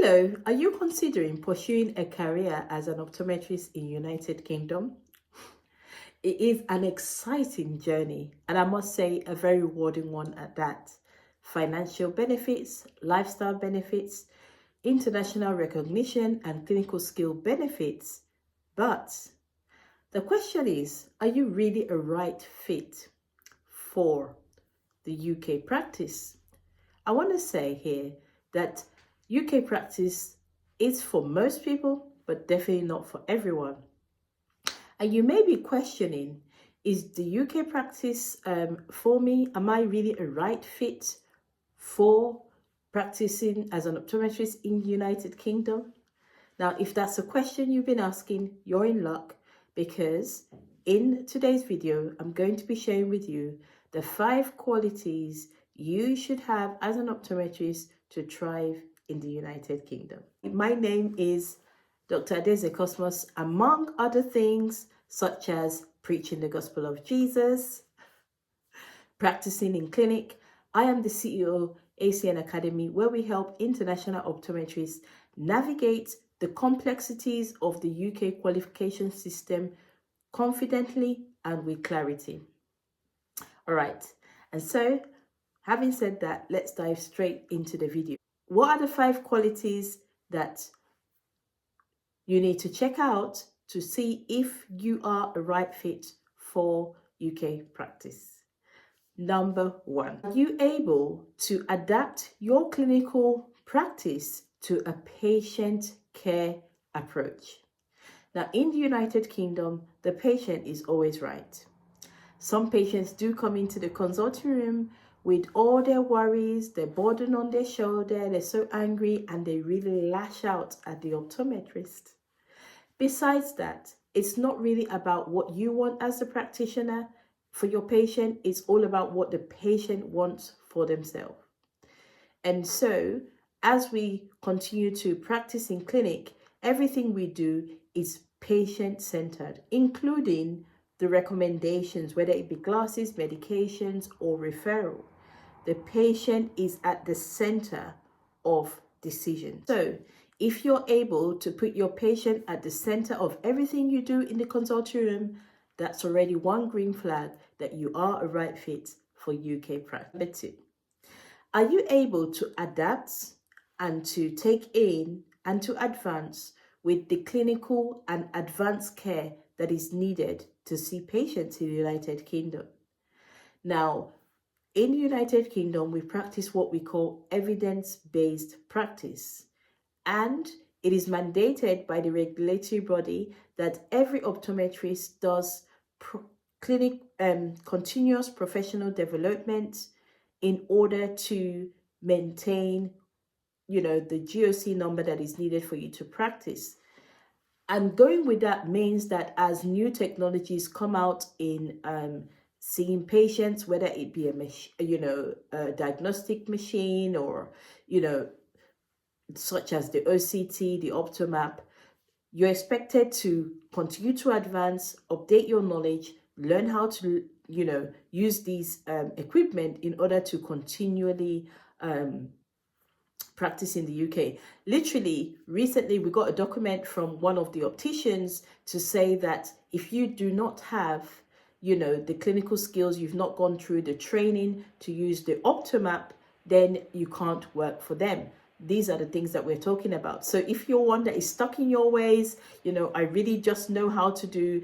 Hello, are you considering pursuing a career as an optometrist in United Kingdom? It is an exciting journey, and I must say a very rewarding one at that. Financial benefits, lifestyle benefits, international recognition, and clinical skill benefits. But the question is, are you really a right fit for the UK practice? I want to say here that UK practice is for most people, but definitely not for everyone. And you may be questioning, is the UK practice for me? Am I really a right fit for practicing as an optometrist in the United Kingdom? Now, if that's a question you've been asking, you're in luck, because in today's video, I'm going to be sharing with you the 5 qualities you should have as an optometrist to thrive in the United Kingdom. My name is Dr. Adeze Cosmos, among other things, such as preaching the gospel of Jesus, practicing in clinic. I am the CEO ACN Academy, where we help international optometrists navigate the complexities of the UK qualification system confidently and with clarity. All right, and so having said that, let's dive straight into the video. What are the 5 qualities that you need to check out to see if you are a right fit for UK practice? Number 1, are you able to adapt your clinical practice to a patient care approach? Now, in the United Kingdom, the patient is always right. Some patients do come into the consulting room with all their worries, their burden on their shoulder, they're so angry, and they really lash out at the optometrist. Besides that, it's not really about what you want as a practitioner for your patient, it's all about what the patient wants for themselves. And so, as we continue to practice in clinic, everything we do is patient-centered, including the recommendations, whether it be glasses, medications, or referral. The patient is at the center of decision. So if you're able to put your patient at the center of everything you do in the consulting room, that's already one green flag that you are a right fit for UK practice. Number 2, are you able to adapt and to take in and to advance with the clinical and advanced care that is needed to see patients in the United Kingdom? Now, in the United Kingdom, we practice what we call evidence-based practice, and it is mandated by the regulatory body that every optometrist does continuous professional development in order to maintain, the GOC number that is needed for you to practice. And going with that means that as new technologies come out in seeing patients, whether it be a diagnostic machine or, such as the OCT, the Optomap, you're expected to continue to advance, update your knowledge, learn how to, use these equipment in order to continually practice in the UK. Literally, recently we got a document from one of the opticians to say that if you do not have, the clinical skills, you've not gone through the training to use the Optomap, then you can't work for them. These are the things that we're talking about. So if you're one that is stuck in your ways, I really just know how to do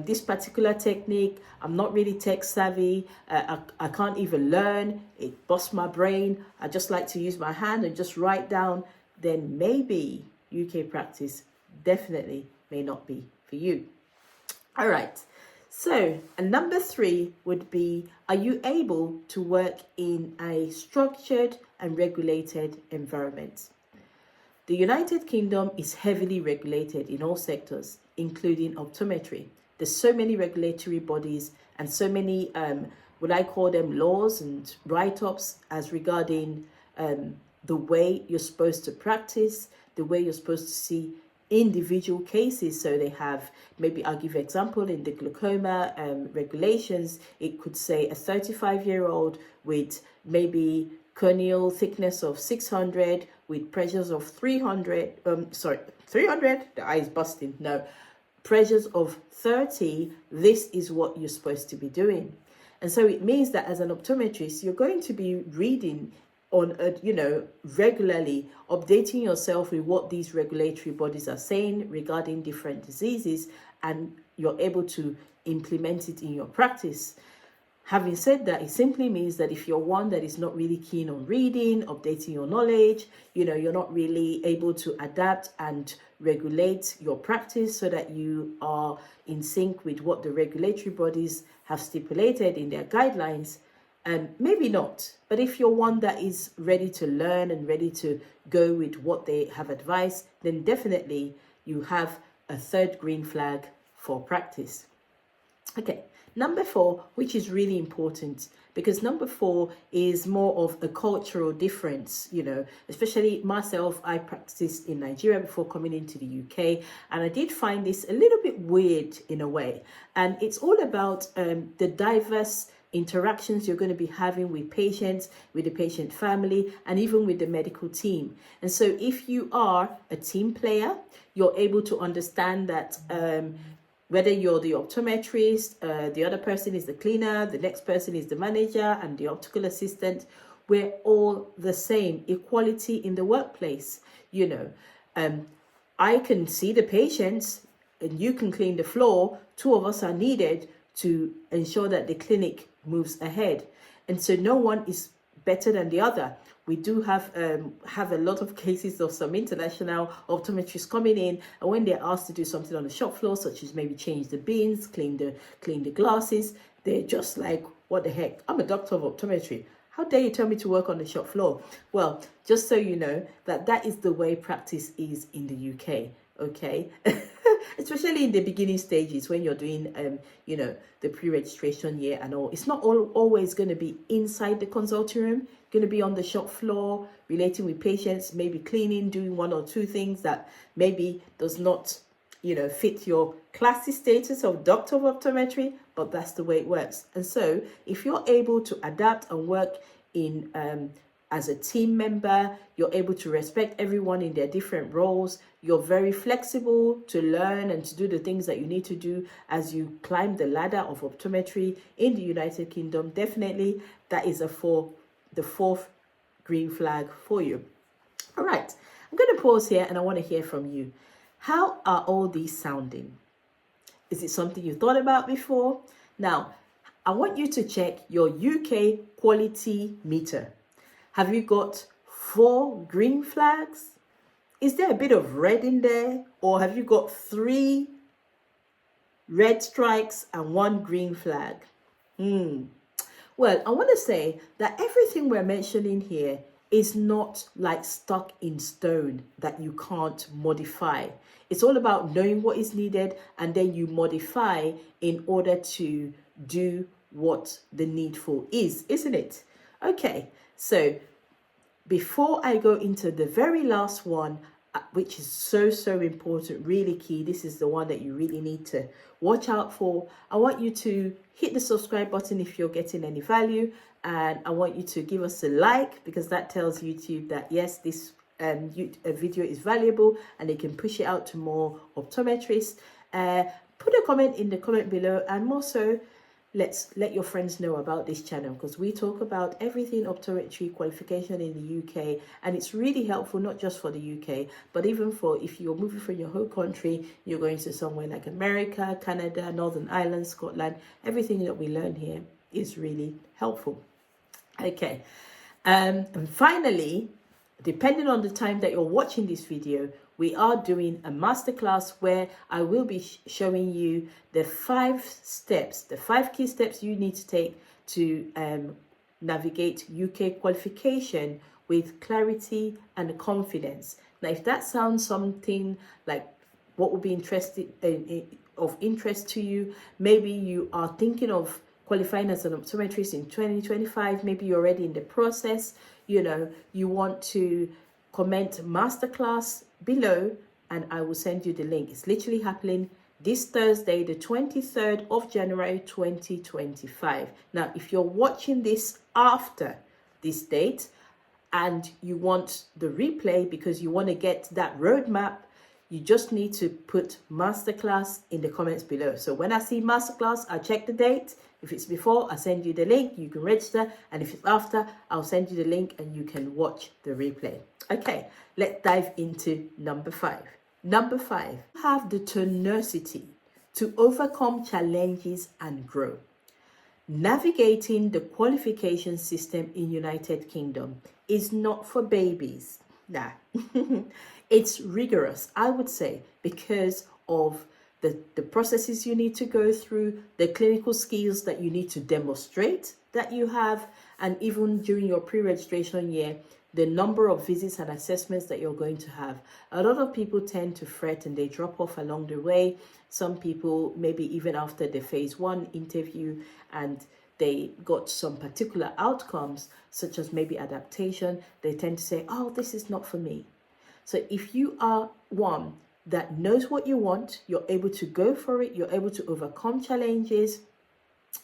this particular technique, I'm not really tech savvy, I can't even learn, it busts my brain, I just like to use my hand and just write down, then maybe UK practice definitely may not be for you. All right. So, and number 3 would be, are you able to work in a structured and regulated environment? The United Kingdom is heavily regulated in all sectors, including optometry. There's so many regulatory bodies and so many, what I call them, laws and write-ups as regarding the way you're supposed to practice, the way you're supposed to see individual cases. So they have, maybe I'll give you an example, in the glaucoma regulations, it could say a 35-year-old with maybe corneal thickness of 600 with pressures of 300, 300, the eye is busting, no, pressures of 30, this is what you're supposed to be doing. And so it means that as an optometrist, you're going to be reading on, regularly, updating yourself with what these regulatory bodies are saying regarding different diseases, and you're able to implement it in your practice. Having said that, it simply means that if you're one that is not really keen on reading, updating your knowledge, you're not really able to adapt and regulate your practice so that you are in sync with what the regulatory bodies have stipulated in their guidelines, maybe not. But if you're one that is ready to learn and ready to go with what they have advised, then definitely you have a third green flag for practice. Okay, number 4, which is really important, because number 4 is more of a cultural difference, especially myself. I practiced in Nigeria before coming into the UK, and I did find this a little bit weird in a way. And it's all about the diverse interactions you're going to be having with patients, with the patient family, and even with the medical team. And so if you are a team player, you're able to understand that whether you're the optometrist, the other person is the cleaner, the next person is the manager, and the optical assistant, we're all the same. Equality in the workplace. I can see the patients and you can clean the floor. 2 of us are needed to ensure that the clinic moves ahead. And so no one is better than the other. We do have a lot of cases of some international optometrists coming in, and when they're asked to do something on the shop floor, such as maybe change the bins, clean the glasses, they're just like, what the heck? I'm a doctor of optometry. How dare you tell me to work on the shop floor? Well, just so you know that is the way practice is in the UK. Okay. Especially in the beginning stages when you're doing the pre-registration year and all. It's not always going to be inside the consulting room. Going to be on the shop floor, relating with patients, maybe cleaning, doing 1 or 2 things that maybe does not fit your classy status of doctor of optometry, but that's the way it works. And so if you're able to adapt and work in as a team member, you're able to respect everyone in their different roles. You're very flexible to learn and to do the things that you need to do as you climb the ladder of optometry in the United Kingdom. Definitely, that is the 4th green flag for you. All right, I'm going to pause here and I want to hear from you. How are all these sounding? Is it something you thought about before? Now, I want you to check your UK quality meter. Have you got 4 green flags? Is there a bit of red in there? Or have you got 3 red strikes and 1 green flag? Well, I want to say that everything we're mentioning here is not like stuck in stone that you can't modify. It's all about knowing what is needed, and then you modify in order to do what the needful is, isn't it? Okay, so before I go into the very last one, which is so important, really key, this is the one that you really need to watch out for. I want you to hit the subscribe button if you're getting any value, and I want you to give us a like, because that tells YouTube that yes, this video is valuable and they can push it out to more optometrists. Put a comment in the comment below, and also let your friends know about this channel, because we talk about everything optometry qualification in the UK, and it's really helpful not just for the UK, but even for if you're moving from your home country, you're going to somewhere like America, Canada, Northern Ireland, Scotland. Everything that we learn here is really helpful. Okay, and finally, depending on the time that you're watching this video, we are doing a masterclass where I will be showing you the 5 steps, the 5 key steps you need to take to navigate UK qualification with clarity and confidence. Now, if that sounds something like what would be of interest to you, maybe you are thinking of qualifying as an optometrist in 2025, maybe you're already in the process, you want to comment masterclass below and I will send you the link. It's literally happening this Thursday, the 23rd of January 2025. Now, if you're watching this after this date, and you want the replay because you want to get that roadmap, you just need to put masterclass in the comments below. So when I see masterclass, I check the date. If it's before, I send you the link, you can register. And if it's after, I'll send you the link and you can watch the replay. Okay, let's dive into number 5. Number 5, have the tenacity to overcome challenges and grow. Navigating the qualification system in United Kingdom is not for babies. Nah. It's rigorous, I would say, because of the processes you need to go through, the clinical skills that you need to demonstrate that you have, and even during your pre-registration year, the number of visits and assessments that you're going to have. A lot of people tend to fret and they drop off along the way. Some people, maybe even after the phase 1 interview and they got some particular outcomes, such as maybe adaptation, they tend to say, oh, this is not for me. So if you are one that knows what you want, you're able to go for it, you're able to overcome challenges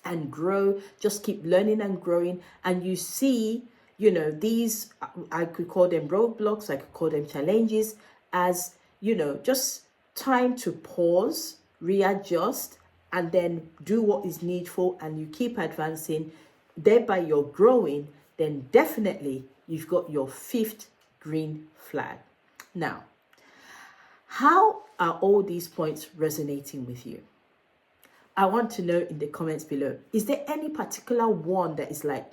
and grow, just keep learning and growing, and you see, you know, these, I could call them roadblocks, I could call them challenges, as, you know, just time to pause, readjust, and then do what is needful, and you keep advancing, thereby you're growing, then definitely you've got your 5th green flag. Now, how are all these points resonating with you? I want to know in the comments below. Is there any particular one that is like,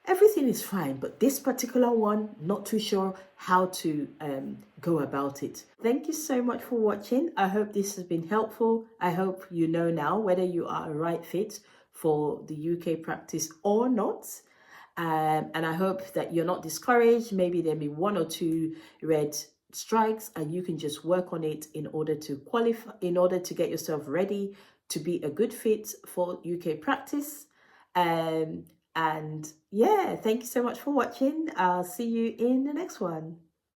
everything is fine, but this particular one, not too sure how to go about it? Thank you so much for watching. I hope this has been helpful. I hope you know now whether you are a right fit for the UK practice or not. And I hope that you're not discouraged. Maybe there'll be 1 or 2 red strikes and you can just work on it in order to qualify, in order to get yourself ready to be a good fit for UK practice. And yeah, thank you so much for watching. I'll see you in the next one.